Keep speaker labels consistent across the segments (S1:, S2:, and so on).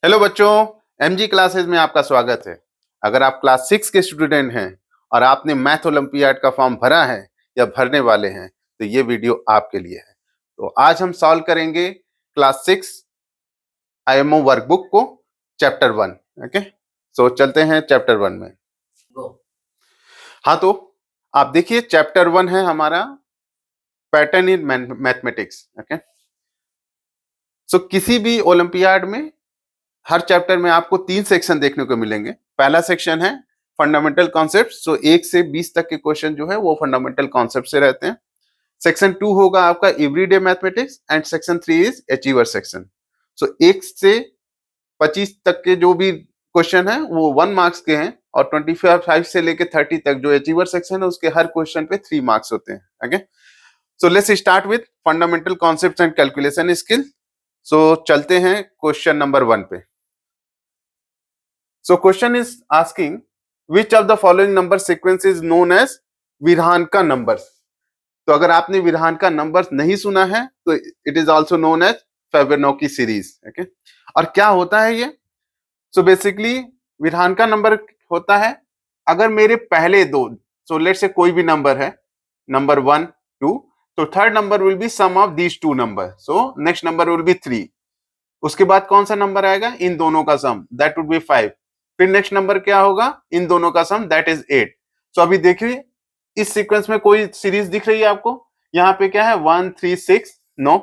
S1: Hello बच्चों, MG classes में आपका स्वागत है। अगर आप क्लास 6 के स्टूडेंट हैं और आपने मैथ ओलंपियाड का फॉर्म भरा है या भरने वाले हैं तो ये वीडियो आपके लिए है। तो आज हम सॉल्व करेंगे क्लास 6 आईएमओ वर्कबुक को, चैप्टर 1। ओके, सो चलते हैं चैप्टर 1 में। हाँ, तो आप देखिए चैप्टर 1 है हमारा पैटर्न इन मैथमेटिक्स। ओके, सो किसी भी ओलंपियाड में हर चैप्टर में आपको 3 सेक्शन देखने को मिलेंगे। पहला सेक्शन है फंडामेंटल कॉन्सेप्ट, सो 1 से 20 तक के क्वेश्चन जो है वो फंडामेंटल कॉन्सेप्ट से रहते हैं। सेक्शन 2 होगा आपका everyday mathematics and section 3 is achiever section. So 1 से 25 तक के जो भी क्वेश्चन है वो 1 मार्क्स के हैं और 25 से लेके 30 तक जो अचीवर सेक्शन है उसके हर क्वेश्चन पे 3 मार्क्स होते हैं। Okay, so let's start with fundamental concepts and calculation skill. So चलते हैं क्वेश्चन नंबर 1 पे। So question is asking which of the following number sequence is known as विरहानका numbers। तो अगर आपने विरहानका नंबर्स नहीं सुना है तो it is also known as Fibonacci series. Okay, और क्या होता है ये? सो बेसिकली विरहानका नंबर होता है अगर मेरे पहले दो, सो लेट से कोई भी नंबर है, नंबर 1 2, तो third number will be sum of these two number, so next number will be 3। उसके बाद कौन सा नंबर आएगा? इन दोनों का सम, दैट वुड बी 5। फिर नेक्स्ट नंबर क्या होगा? इन दोनों का सम, दैट इज 8। सो अभी देखिए इस सीक्वेंस में कोई सीरीज दिख रही है आपको? यहाँ पे क्या है? 1 3 6, नो,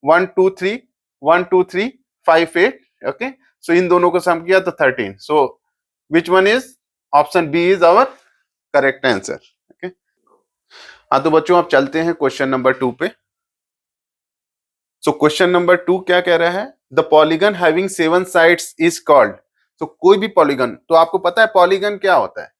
S1: 1 2 3 1 2 3 5 8। ओके, सो इन दोनों को सम किया तो 13। So which one is? Option B is our correct answer. Okay, हाँ तो बच्चों आप चलते हैं क्वेश्चन नंबर 2 पे। सो क्वेश्चन नंबर 2 क्या कह रहा है? The polygon having 7 sides is called. तो कोई भी पॉलीगन, तो आपको पता है पॉलीगन क्या होता है?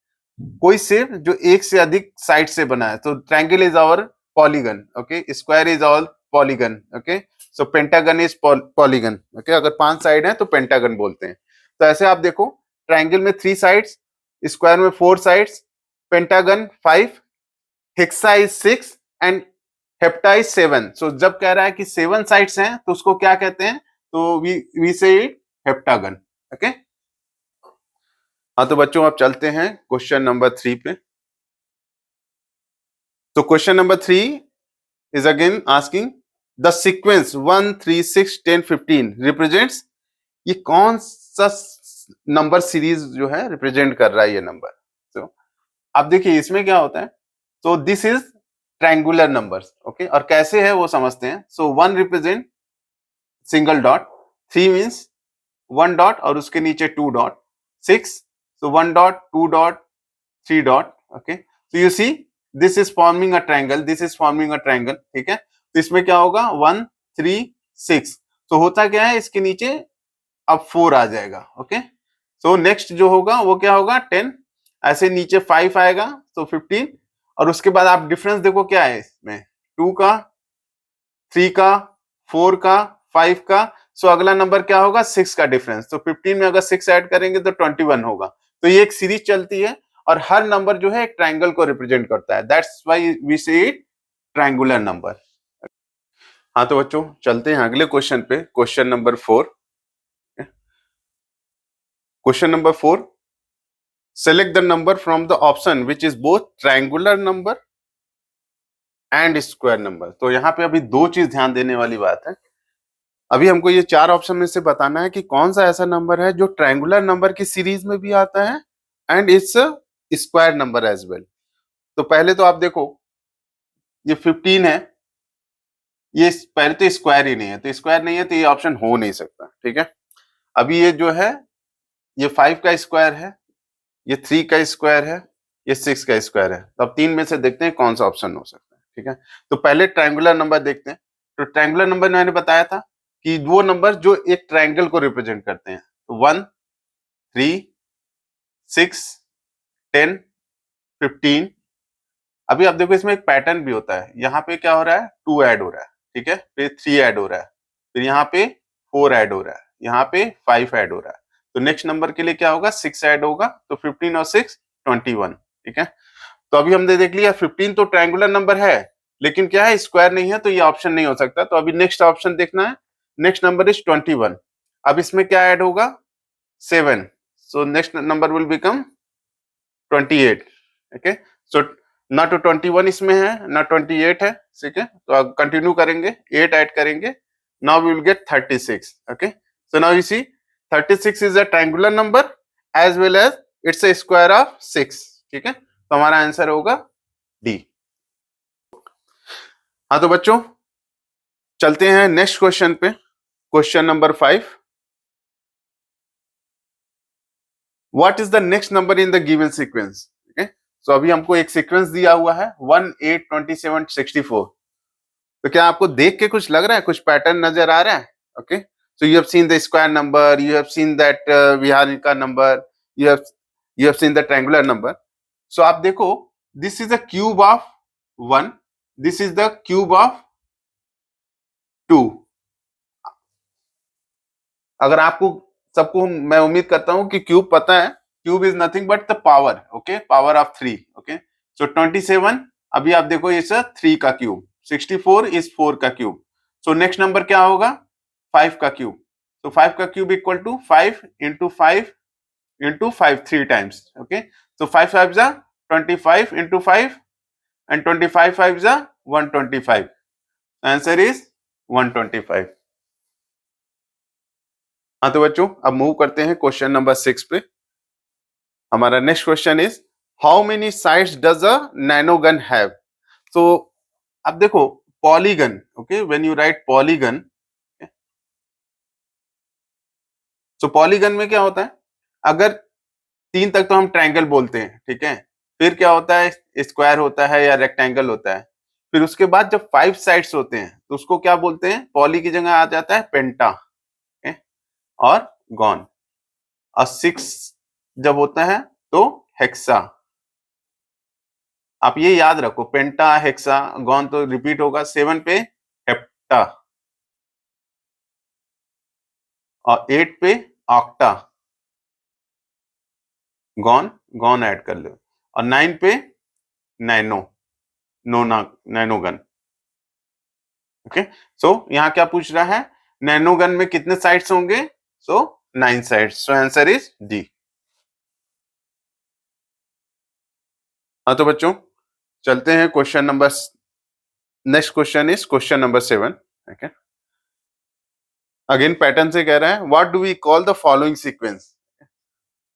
S1: कोई शेप जो एक से अधिक साइड से बना है। तो triangle is our polygon. Okay, square is all polygon. Okay, so pentagon is polygon. Okay, अगर 5 साइड है तो पेंटागन बोलते हैं। तो ऐसे आप देखो, ट्रायंगल में 3 साइड्स, स्क्वायर में 4 sides, pentagon 5, hexa is 6 and hepta is 7। सो जब कह रहा है कि 7 साइड्स हैं तो उसको क्या कहते हैं? तो वी से इट हेप्टागन। ओके, हाँ तो बच्चों आप चलते हैं क्वेश्चन नंबर 3 पे। तो question number 3 is again asking the sequence 1 3 6 10 15 represents. ये कौन सा नंबर सीरीज जो है रिप्रेजेंट कर रहा है ये नंबर? तो आप देखिए इसमें क्या होता है। तो this is triangular numbers. Okay, और कैसे है वो समझते हैं। सो 1 represent single dot, 3 means 1 dot और उसके नीचे 2 dot, 6 so 1 dot 2 dot 3 dot। okay, so you see this is forming a triangle, this is forming a triangle। ठीक है, तो इसमें क्या होगा? 1 3 6। तो होता क्या है, इसके नीचे अब 4 आ जाएगा। ओके, सो नेक्स्ट जो होगा वो क्या होगा? 10। ऐसे नीचे 5 आएगा तो 15। और उसके बाद आप डिफरेंस देखो क्या है इसमें, 2 का, 3 का, 4 का, 5 का। सो अगला नंबर क्या होगा? 6 का डिफरेंस। तो 15 में अगर 6 ऐड करेंगे तो 21 होगा। तो ये एक सीरीज चलती है और हर नंबर जो है एक ट्रायंगल को रिप्रेजेंट करता है। दैट्स व्हाई वी से इट ट्रायंगुलर नंबर। हाँ तो बच्चों चलते हैं अगले क्वेश्चन पे, question number 4। Question number 4, select the number from the option which is both triangular number and square number. तो यहाँ पे अभी 2 चीज ध्यान देने वाली बात है। अभी हमको ये 4 ऑप्शन में से बताना है कि कौन सा ऐसा नंबर है जो ट्रायंगुलर नंबर की सीरीज में भी आता है and it's square number as well. तो पहले तो आप देखो ये 15 है, ये पहले तो स्क्वायर ही नहीं है, तो स्क्वायर नहीं है तो ये ऑप्शन हो नहीं सकता। ठीक है, अभी ये जो है ये 5 का स्क्वायर है, ये 3 का स्क्वायर है, ये 6 का स्क्वायर है। तो अब 3 में से देखते हैं कौन सा ऑप्शन हो सकता है। ठीक है, तो पहले ट्रायंगुलर नंबर देखते हैं। तो ट्रायंगुलर नंबर मैंने बताया था कि वो नंबर जो एक ट्रायंगल को रिप्रेजेंट करते हैं। तो 1 3 6 10 15। अभी आप देखो इसमें एक पैटर्न भी होता है। यहाँ पे क्या हो रहा है? 2 ऐड हो रहा है। ठीक है, फिर 3 ऐड हो रहा है, फिर यहाँ पे 4 ऐड हो रहा है, यहाँ पे 5 ऐड हो रहा है। तो नेक्स्ट नंबर के लिए क्या होगा? 6 ऐड होगा। तो 15 और 6 21। ठीक है, तो अभी हमने देख लिया 15 तो ट्रायंगुलर नंबर है लेकिन क्या है? स्क्वायर नहीं है, तो ये ऑप्शन नहीं हो सकता। तो अभी नेक्स्ट ऑप्शन देखना है। Next number is 21। अब इसमें क्या ऐड होगा 7, so next number will become 28. Okay, so ना तो 21 इसमें है ना 28 है, ठीक है, तो अब कंटिन्यू करेंगे, 8 ऐड करेंगे, now we will get 36. Okay, so now you see 36 is a triangular number as well as it's a square of 6. ठीक है, तो हमारा आंसर होगा डी. हाँ तो बच्चों चलते हैं नेक्स्ट क्वेश्चन पे, question number 5. What is the next number in the given sequence? ठीक है, सो अभी हमको एक सीक्वेंस दिया हुआ है 1, 8, 27, 64. तो क्या आपको देख के कुछ लग रहा है, कुछ पैटर्न नजर आ रहा है? Okay, so you have seen the square number, you have seen that Virahanka number, you have seen the triangular number. So आप देखो, this is the cube of 1, this is the cube of 2. अगर आपको सबको, मैं उम्मीद करता हूं कि क्यूब पता है, cube is nothing but the power. Okay, power of 3. Okay, so 27 अभी आप देखो ये 3 का क्यूब, 64 इज 4 का क्यूब. सो नेक्स्ट नंबर क्या होगा 5 का क्यूब. तो 5 का cube equal to 5 into 5 into 5 3 times. Okay, so 5 5 जा 25 into 5 and 25 5 जा 125. Answer is 125. हाँ तो बच्चों अब मूव करते हैं क्वेश्चन नंबर 6 पे. हमारा next question is how many sides does a nano gun have? तो अब देखो polygon, okay, when you right polygon, so polygon में क्या होता है, अगर 3 तक तो हम ट्रायंगल बोलते हैं, ठीक है, फिर क्या होता है स्क्वायर होता है या रेक्टेंगल होता है, फिर उसके बाद जब 5 साइड्स होते हैं तो उसको क्या बोलते हैं, पॉली की जगह आ जाता है पेंटा, okay? और गॉन. और 6 जब होता है तो हेक्सा. आप ये याद रखो, पेंटा हेक्सा गॉन तो रिपीट होगा. 7 पे हेप्टा और 8 पे ऑक्टा, गॉन गॉन ऐड कर लो, और 9 पे नैनो, नैनोगन. ओके, सो यहाँ क्या पूछ रहा है, नैनोगन में कितने साइड्स होंगे? So 9 sides. So answer is D. हाँ तो बच्चों चलते हैं question number, next question is question number 7. Okay, again pattern से कह रहा है what do we call the following sequence?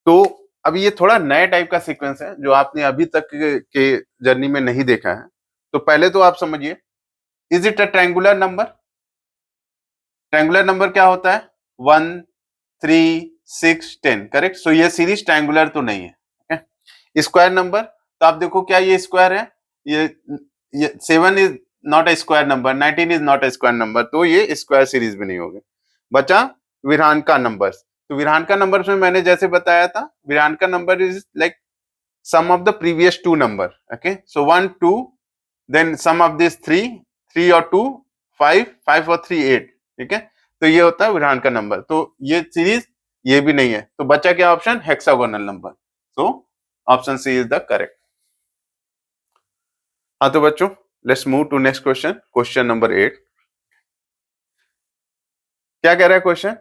S1: तो अभी ये थोड़ा नया टाइप का सीक्वेंस है जो आपने अभी तक के जर्नी में नहीं देखा है. तो पहले तो आप समझिए, is it a triangular number? Triangular number क्या होता है 1, 3, 6, 10, करेक्ट. सो ये सीरीज ट्रायंगुलर तो नहीं है. ओके, स्क्वायर नंबर, तो आप देखो क्या ये स्क्वायर है, ये 7 is not a square number, 19 is not a square number, तो ये स्क्वायर सीरीज भी नहीं होगी. बचा विरहानका नंबर्स. तो विरहानका नंबर्स में मैंने जैसे बताया था, Virahanka number is like sum of the previous 2 number. Okay, so 1 2, then sum of this 3, 3 और 2 5, 5 और 3 8. ठीक है, तो ये होता है विरहान का नंबर. तो ये सीरीज ये भी नहीं है, तो बचा क्या option, hexagonal number. So option C is the correct. हाँ तो बच्चों let's move to next question, question number 8. क्या कह रहा है question,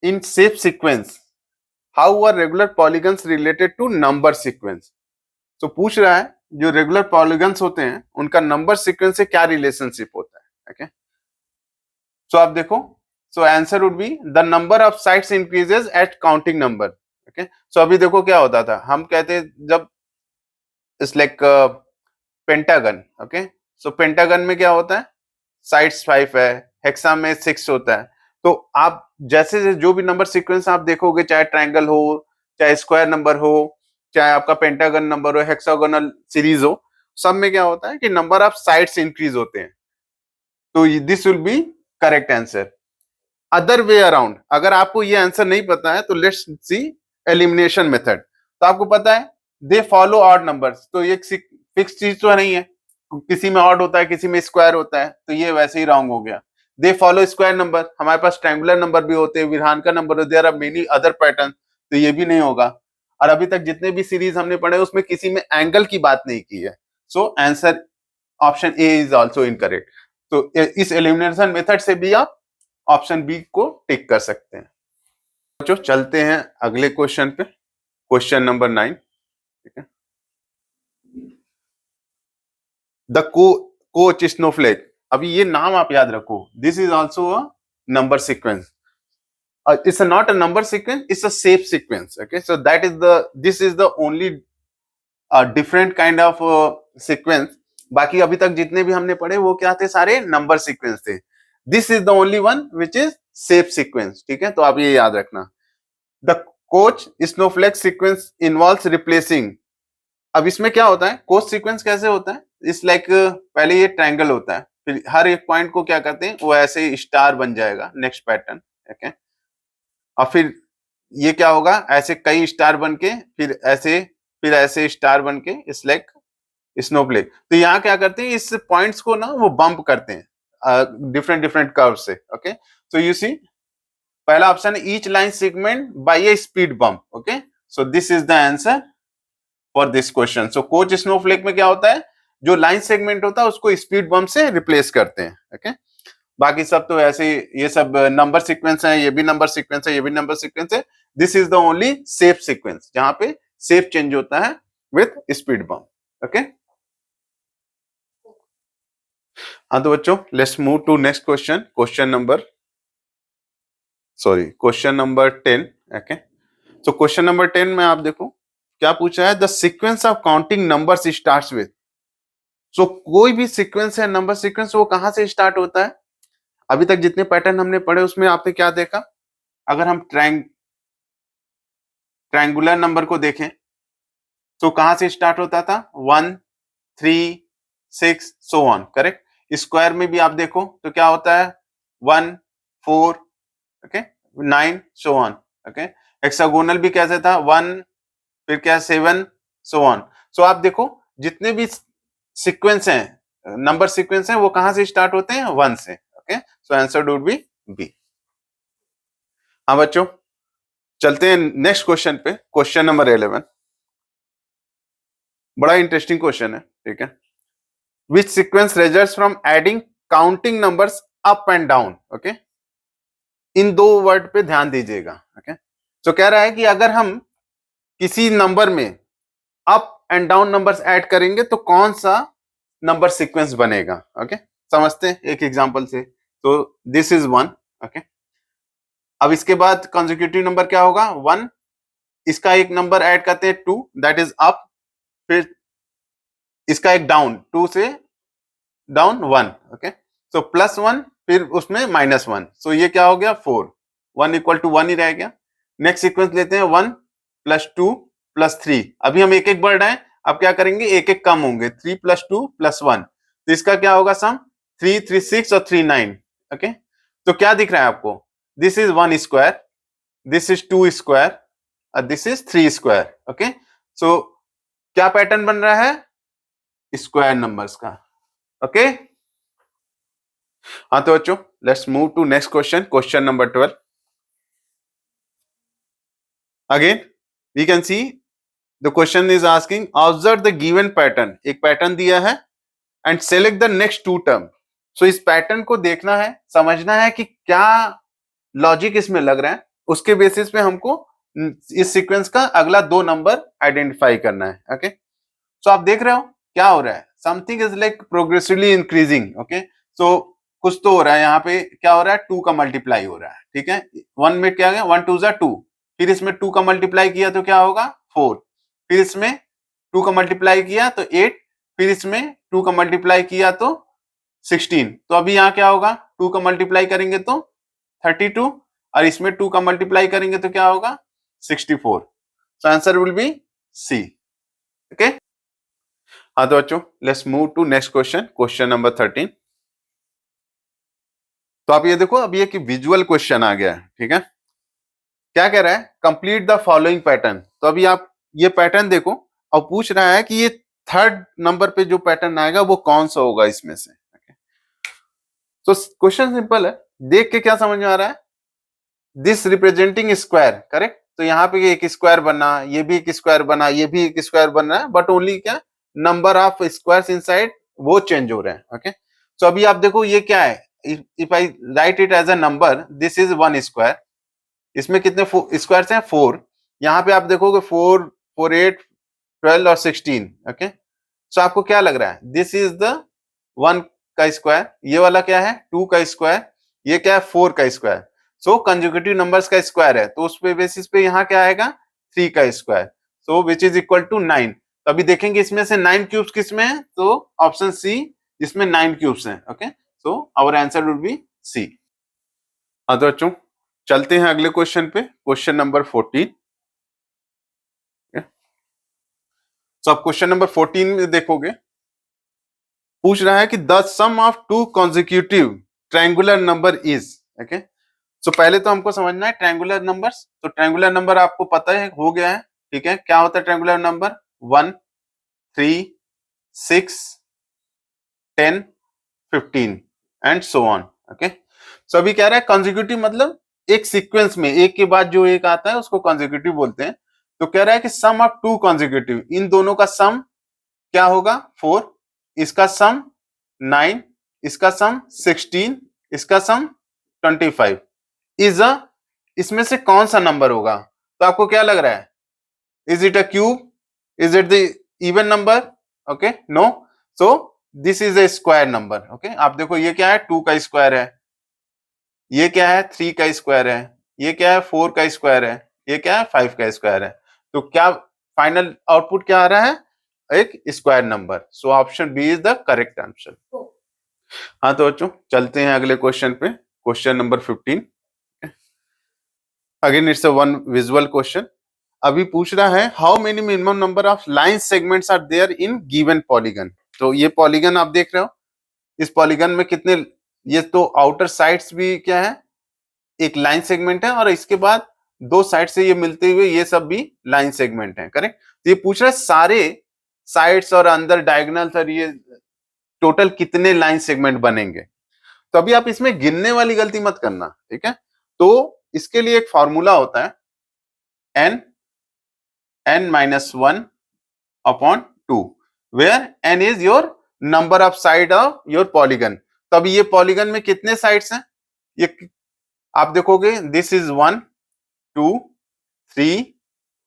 S1: in shape sequence how are regular polygons related to number sequence? तो पूछ रहा है जो रेगुलर पॉलीगन्स होते हैं उनका नंबर सीक्वेंस से क्या रिलेशनशिप होता है. ओके, सो आप देखो, so answer would be the number of sides increases at counting number. Okay, so अभी देखो क्या होता था, हम कहते जब it's like pentagon. Okay, so pentagon में क्या होता है, साइड्स 5 है, हेक्सा में 6 होता है. तो आप जैसे जो भी नंबर सीक्वेंस आप देखोगे, चाहे ट्रायंगल हो, चाहे स्क्वायर नंबर हो, चाहे आपका पेंटागन नंबर हो, हेक्सागोनल सीरीज हो, सब में क्या होता है कि नंबर ऑफ साइड्स इंक्रीज होते हैं. तो this will be correct answer. Other way around, अगर आपको ये आंसर नहीं पता है तो लेट्स सी एलिमिनेशन मेथड. तो आपको पता है दे फॉलो ऑड नंबर्स, तो ये फिक्स चीज तो नहीं है, किसी में ऑड होता है किसी में स्क्वायर होता है, तो ये वैसे ही रॉन्ग हो गया. दे फॉलो स्क्वायर नंबर, हमारे पास ट्रायंगुलर नंबर भी होते हैं, विरहान का number, there are many other pattern, तो ये भी नहीं होगा. और अभी तक जितने भी सीरीज हमने पढ़े उसमें किसी में एंगल की बात नहीं की है. So answer option A is also incorrect. तो इस एलिमिनेशन मेथड से भी आप ऑप्शन बी को टिक कर सकते हैं. बच्चों चलते हैं अगले क्वेश्चन पे, क्वेश्चन नंबर 9। ठीक है, द कोच स्नोफ्लेक। अभी ये नाम आप याद रखो, this is also a number sequence. It's not a number sequence, it's a shape sequence. Okay, so this is the only different kind of sequence. बाकी अभी तक जितने भी हमने पढ़े वो क्या थे, सारे नंबर सीक्वेंस थे। This is the only one which is shape sequence. ठीक है, तो आप ये याद रखना। The coach Snowflake sequence involves replacing. अब इसमें क्या होता है, कोच सीक्वेंस कैसे होता है, इस लाइक पहले ये ट्रायंगल होता है, फिर हर एक पॉइंट को क्या करते हैं, वो ऐसे स्टार बन जाएगा नेक्स्ट पैटर्न। ओके, और फिर ये क्या होगा, ऐसे कई स्टार बन के फिर ऐसे स्टार बन के इस लाइक स्नोफ्लेक। तो यहाँ क्या करते हैं, इस पॉइंट्स को ना वो बम्प करते हैं डिफरेंट डिफरेंट कर्व से। ओके, सो यू सी पहला ऑप्शन है each line segment by a speed bump. Okay, so this is the answer for this question. So Koch snowflake में क्या होता है, जो लाइन सेगमेंट होता है उसको स्पीड बम्प से रिप्लेस करते हैं। ओके, बाकी सब तो ऐसे ये सब नंबर सीक्वेंस है, ये भी नंबर सीक्वेंस है, ये भी नंबर सीक्वेंस है। This is the only shape sequence जहां पे शेप चेंज होता है विथ स्पीड बम्प। ओके, हाँ तो बच्चों let's move to next question, question number 10। Okay, तो क्वेश्चन नंबर 10 में आप देखो क्या पूछा है, the sequence of counting numbers starts with. So कोई भी सीक्वेंस है, नंबर सीक्वेंस, वो कहां से स्टार्ट होता है। अभी तक जितने पैटर्न हमने पढ़े उसमें आपने क्या देखा, अगर हम ट्रायंगुलर नंबर को देखें तो कहां से स्टार्ट होता था, 1 3 6 सो ऑन। करेक्ट, स्क्वायर में भी आप देखो तो क्या होता है, 1 4 okay 9 so on. Okay, hexagonal भी कैसे था, 1 फिर क्या 7 सो ऑन। सो आप देखो जितने भी सीक्वेंस हैं, नंबर सीक्वेंस हैं, वो कहां से स्टार्ट होते हैं, 1 से। Okay, so answer would be B. हाँ बच्चों चलते हैं नेक्स्ट क्वेश्चन पे, क्वेश्चन नंबर 11। बड़ा इंटरेस्टिंग क्वेश्चन है। ठीक है, which sequence results from adding counting numbers up and down. Okay, इन दो वर्ड पे ध्यान दीजिएगा। ओके, तो कह रहा है कि अगर हम किसी नंबर में up and down numbers add करेंगे तो कौन सा नंबर सीक्वेंस बनेगा। ओके, समझते हैं एक एग्जांपल से। तो दिस इज 1। ओके, अब इसके बाद कंसेक्यूटिव नंबर क्या होगा, 1, इसका एक नंबर ऐड करते हैं 2, दैट इज अप, फिर इसका एक डाउन, 2 से डाउन 1। ओके, सो +1 फिर उसमें -1, सो ये क्या हो गया 4, 1 इक्वल टू 1 ही रह गया। नेक्स्ट सीक्वेंस लेते हैं 1 +2 +3। अभी हम एक एक बढ़ रहे हैं, अब क्या करेंगे, एक एक कम होंगे, 3 +2 +1, तो इसका क्या होगा सम, 3 3 6 और 3 9। ओके, तो क्या दिख रहा है आपको, this is 1 square, this is 2 square और दिस इज 3 स्क्वायर। ओके, सो क्या पैटर्न बन रहा है, स्क्वायर नंबर्स का। ओके, हाँ तो बच्चों let's move to next question, question number 12। Again we can see the question is asking observe the given pattern. एक पैटर्न दिया है and select the next 2 term. So इस पैटर्न को देखना है, समझना है कि क्या लॉजिक इसमें लग रहा है, उसके बेसिस पे हमको इस सीक्वेंस का अगला 2 नंबर आइडेंटिफाई करना है। ओके, सो आप देख रहे हो क्या हो रहा है, something is like progressively increasing. Okay, so कुछ तो हो रहा है, यहाँ पे क्या हो रहा है, 2 का मल्टीप्लाई हो रहा है। ठीक है, 1 में क्या गया, 1 2 जा 2, फिर इसमें 2 का मल्टीप्लाई किया तो क्या होगा 4, फिर इसमें 2 का मल्टीप्लाई किया तो 8, फिर इसमें 2 का मल्टीप्लाई किया तो 16। तो अभी यहाँ क्या होगा, 2 का मल्टीप्लाई करेंगे तो 32 और इसमें 2 का मल्टीप्लाई करेंगे तो क्या होगा 64। So answer will be C. Okay, हाँ तो बच्चों let's move to next question, question number 13। तो आप ये देखो, अब ये कि विजुअल क्वेश्चन आ गया है। ठीक है, क्या कह रहा है, कंप्लीट द फॉलोइंग पैटर्न। तो अभी आप ये पैटर्न देखो और पूछ रहा है कि ये थर्ड नंबर पे जो पैटर्न आएगा वो कौन सा होगा इसमें से। तो क्वेश्चन सिंपल है, देख के क्या समझ में आ रहा है, दिस रिप्रेजेंटिंग स्क्वायर। करेक्ट, तो यहाँ पे एक स्क्वायर बना, ये भी एक स्क्वायर बना, ये भी एक स्क्वायर बन रहा है, बट ओनली क्या, नंबर ऑफ स्क्वायर्स इनसाइड वो चेंज हो रहे हैं। ओके, सो अभी आप देखो ये क्या है, if I write it as a number, this is 1 square, इसमें कितने स्क्वायर्स हैं? 4। यहाँ पे आप देखोगे 4, 4, 8, 12 और 16। ओके, सो आपको क्या लग रहा है? दिस इज द 1 का स्क्वायर, ये वाला क्या है? 2 का स्क्वायर, ये क्या है? 4 का स्क्वायर। सो कंसेक्यूटिव नंबर्स का स्क्वायर है, तो उस पे बेसिस पे यहाँ क्या आएगा? 3 का square, so which is equal to 9। तो अभी देखेंगे इसमें से 9 क्यूब्स किस में है, तो ऑप्शन सी, जिसमें 9 क्यूब्स हैं। Okay, so our answer would be C. हाँ तो बच्चों चलते हैं अगले क्वेश्चन पे, क्वेश्चन नंबर 14। तो आप क्वेश्चन नंबर 14 में देखोगे, पूछ रहा है कि the sum of two consecutive triangular number is. Okay, so पहले तो हमको समझना है ट्रायंगुलर नंबर्स। तो ट्रायंगुलर नंबर आपको पता है, हो गया है, ठीक है। क्या होता है triangular number? 1, 3, 6, 10, 15 and so on. Okay, so अभी कह रहा है कॉन्जिक्यूटिव मतलब एक सीक्वेंस में एक के बाद जो एक आता है उसको कॉन्जिक्यूटिव बोलते हैं। तो कह रहा है कि सम ऑफ टू कॉन्जिक्यूटिव, इन दोनों का सम क्या होगा? 4, इसका सम 9, इसका सम 16, इसका सम 25 इज अ, इसमें से कौन सा नंबर होगा? तो आपको क्या लग रहा है? Is it a cube? Is it the even number? Okay, no. So this is a square number. Okay, आप देखो ये क्या है? 2 का स्क्वायर है, ये क्या है? 3 का स्क्वायर है, ये क्या है? 4 का स्क्वायर है, ये क्या है? 5 का स्क्वायर है। तो क्या फाइनल आउटपुट क्या आ रहा है? एक square number. So option B is the correct answer. हाँ तो बच्चों चलते हैं अगले क्वेश्चन पे, question number 15। Again it's a one visual question. अभी पूछ रहा है how many minimum number of line segments are there in given polygon. तो ये पॉलीगन आप देख रहे हो, इस पॉलीगन में कितने, ये तो आउटर साइड्स भी क्या है? एक लाइन सेगमेंट है, और इसके बाद दो साइड से ये मिलते हुए ये सब भी लाइन सेगमेंट है, करेक्ट। तो ये पूछ रहा है सारे साइड्स और अंदर डायगोनल्स और ये टोटल कितने लाइन सेगमेंट बनेंगे। तो अभी आप इसमें गिनने वाली गलती मत करना, ठीक है। तो इसके लिए एक फॉर्मूला होता है, n-1 upon 2, where n is your number of side of your polygon. तो अभी ये पॉलीगन में कितने साइड्स हैं? ये आप देखोगे, दिस इज 1, 2, 3,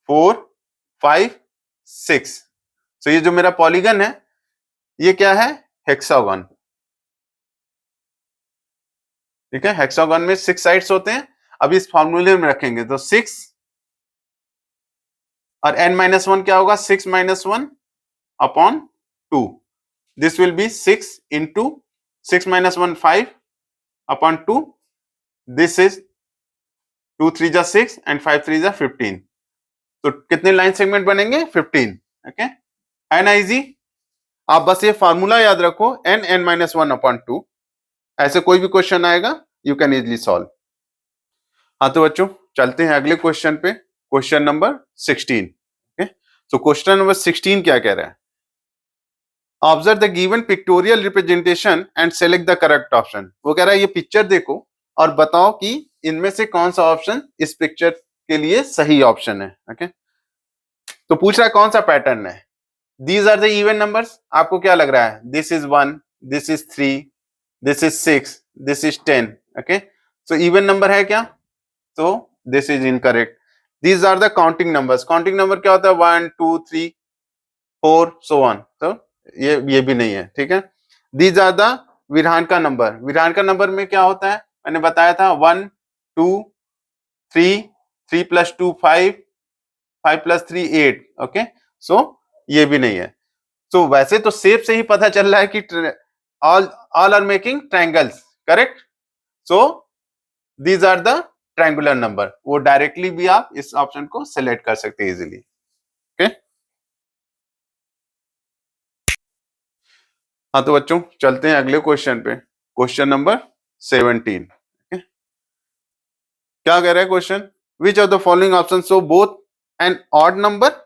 S1: 4, 5, 6। तो ये जो मेरा पॉलीगन है ये क्या है? हेक्सागन, ठीक है। हेक्सागन में 6 साइड्स होते हैं। अब इस फॉर्मूले में रखेंगे तो 6 और n-1 क्या होगा? 6-1 upon 2। This will be 6 into 6-1 5 upon 2। This is 2 3 जा 6 एंड 5 3 जा 15। तो कितने लाइन सेगमेंट बनेंगे? 15। ओके, है ना इजी। आप बस ये फार्मूला याद रखो, n-1 अपॉन 2। ऐसे कोई भी क्वेश्चन आएगा यू कैन इजिली सॉल्व। हाँ तो बच्चों चलते हैं अगले क्वेश्चन पे, क्वेश्चन नंबर 16। ओके, तो क्वेश्चन नंबर 16 क्या कह रहा है? Observe the given pictorial representation and select the correct option. वो कह रहा है ये पिक्चर देखो और बताओ कि इनमें से कौन सा ऑप्शन इस पिक्चर के लिए सही ऑप्शन है। ओके, तो पूछ रहा है कौन सा पैटर्न है। These are the even numbers. आपको क्या लग रहा है? This is 1, this is 3, this is 6, this is 10। Okay, so even number है क्या? तो this is incorrect. These are the counting numbers. Counting number क्या होता है? 1, 2, 3, 4 सो ऑन। तो ये भी नहीं है, ठीक है। दीज आर द विरहान का नंबर। विरहान का नंबर में क्या होता है? मैंने बताया था 1, 2, 3, 3 प्लस 2 5, 5 प्लस 3 8। ओके, सो ये भी नहीं है। तो वैसे तो शेप से ही पता चल रहा है कि all are making triangles, correct. So these are the triangular number. वो डायरेक्टली भी आप इस ऑप्शन को सिलेक्ट कर सकते हैं इजीली। ओके, हाँ तो बच्चों चलते हैं अगले क्वेश्चन पे, क्वेश्चन नंबर 17। क्या कह रहा है question? Which of the following option show both an odd number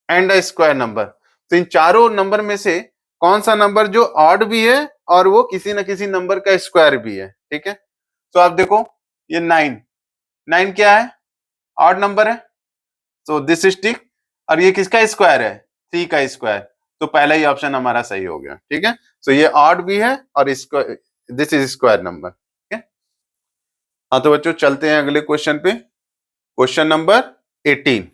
S1: and a square number. तो इन चारों नंबर में से कौन सा नंबर जो ऑड भी है और वो किसी न किसी नंबर का स्क्वायर भी है, ठीक है। तो आप देखो ये 9, 9 क्या है? ऑड नंबर है, तो दिस इज टिक। और ये किसका स्क्वायर है? 3 का स्क्वायर। तो पहला ही ऑप्शन हमारा सही हो गया, ठीक है। तो ये ऑड भी है और दिस इज स्क्वायर नंबर, ठीक है। हाँ तो बच्चों चलते हैं अगले क्वेश्चन पे। क्वेश्चन नंबर 18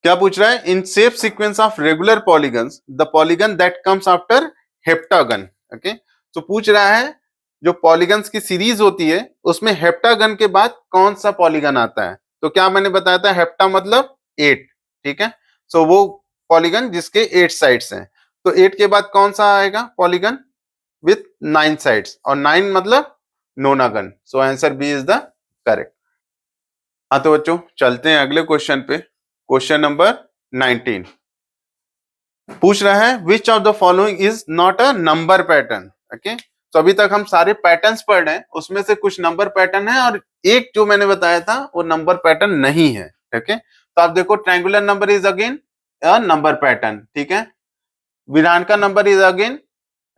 S1: क्या पूछ रहा है? इन shape sequence of regular polygons the polygon that comes after heptagon. Okay, तो पूछ रहा है जो पॉलीगन्स की सीरीज होती है उसमें हेप्टागन के बाद कौन सा पॉलीगन आता है। तो क्या मैंने बताया था, हेप्टा मतलब 8, ठीक है। सो वो पॉलीगन जिसके 8 साइड्स हैं, तो 8 के बाद कौन सा आएगा पॉलीगन विथ 9 साइड्स, और 9 मतलब nonagon. So answer B is the correct. हाँ तो बच्चों चलते हैं अगले क्वेश्चन पे। क्वेश्चन नंबर 19 पूछ रहा है which of the following is not a number pattern. Okay, तो अभी तक हम सारे पैटर्न्स पढ़ रहे हैं, उसमें से कुछ नंबर पैटर्न है और एक जो मैंने बताया था वो नंबर पैटर्न नहीं है। ओके, तो आप देखो triangular number is again a number pattern, ठीक है। विधान का number is again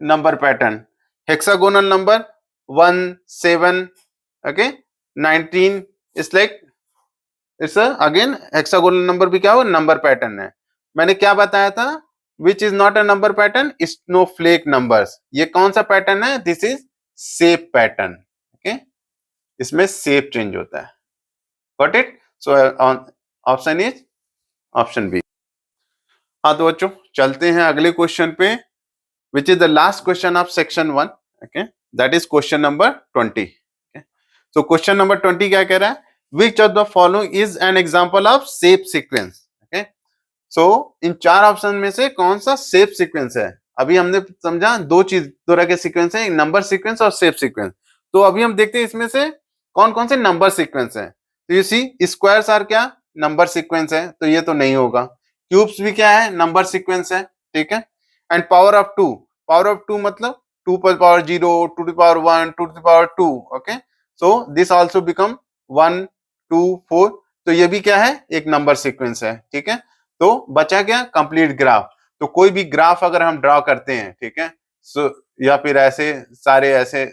S1: number pattern. Hexagonal number 1 7, okay, 19 is like it's again hexagonal number भी क्या हो, नंबर पैटर्न है। मैंने क्या बताया था, which is not a number pattern, snowflake numbers. ये कौन सा पैटर्न है, this is shape pattern. Okay, इसमें शेप चेंज होता है। Got it? So option is option B. हाँ तो बच्चों चलते हैं अगले क्वेश्चन पे, which is the last question of section 1। Okay, that is question number 20। तो क्वेश्चन नंबर 20 क्या कह रहा है, which of the following is an example of shape sequence. Okay, so in 4 option में से कौन सा शेप सीक्वेंस है। अभी हमने समझा दो तरह के सीक्वेंस है, नंबर सीक्वेंस और शेप सीक्वेंस। तो अभी हम देखते हैं इसमें से कौन कौन से नंबर सीक्वेंस है। तो यू सी स्क्वायर्स आर क्या, नंबर सीक्वेंस है, तो ये तो नहीं होगा। क्यूब्स भी क्या है, नंबर सीक्वेंस है, ठीक है। एंड पावर ऑफ टू मतलब 2 पर power 0, 2 to power 1, 2 to power 2। Okay, so this also become 1 2 4। तो ये भी क्या है, एक नंबर सीक्वेंस है, ठीक है। तो बचा क्या, कंप्लीट ग्राफ। तो कोई भी ग्राफ अगर हम ड्रॉ करते हैं, ठीक है, सो या फिर ऐसे सारे ऐसे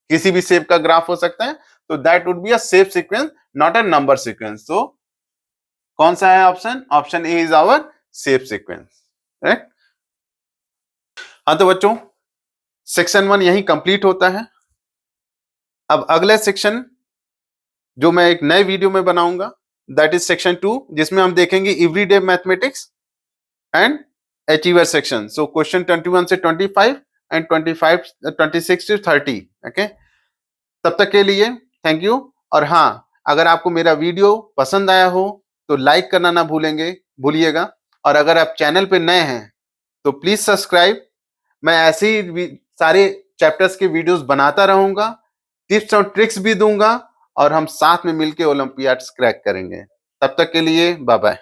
S1: किसी भी शेप का ग्राफ हो सकता है, तो that would be a shape sequence not a number sequence. तो कौन सा है option, option A is our shape sequence, right. हाँ तो बच्चों सेक्शन 1 यही कंप्लीट होता है। अब अगला सेक्शन जो मैं एक नए वीडियो में बनाऊंगा, दैट इज सेक्शन 2, जिसमें हम देखेंगे everyday mathematics and achiever section. So question 21 से 25 एंड 26 से 30। ओके, तब तक के लिए थैंक यू। और हाँ, अगर आपको मेरा वीडियो पसंद आया हो तो लाइक करना ना भूलिएगा। और अगर आप चैनल पे नए हैं तो प्लीज सब्सक्राइब। मैं ऐसे ही सारे चैप्टर्स के वीडियोस बनाता रहूंगा, टिप्स और ट्रिक्स भी दूंगा, और हम साथ में मिलकर ओलंपियाड्स क्रैक करेंगे। तब तक के लिए बाय बाय।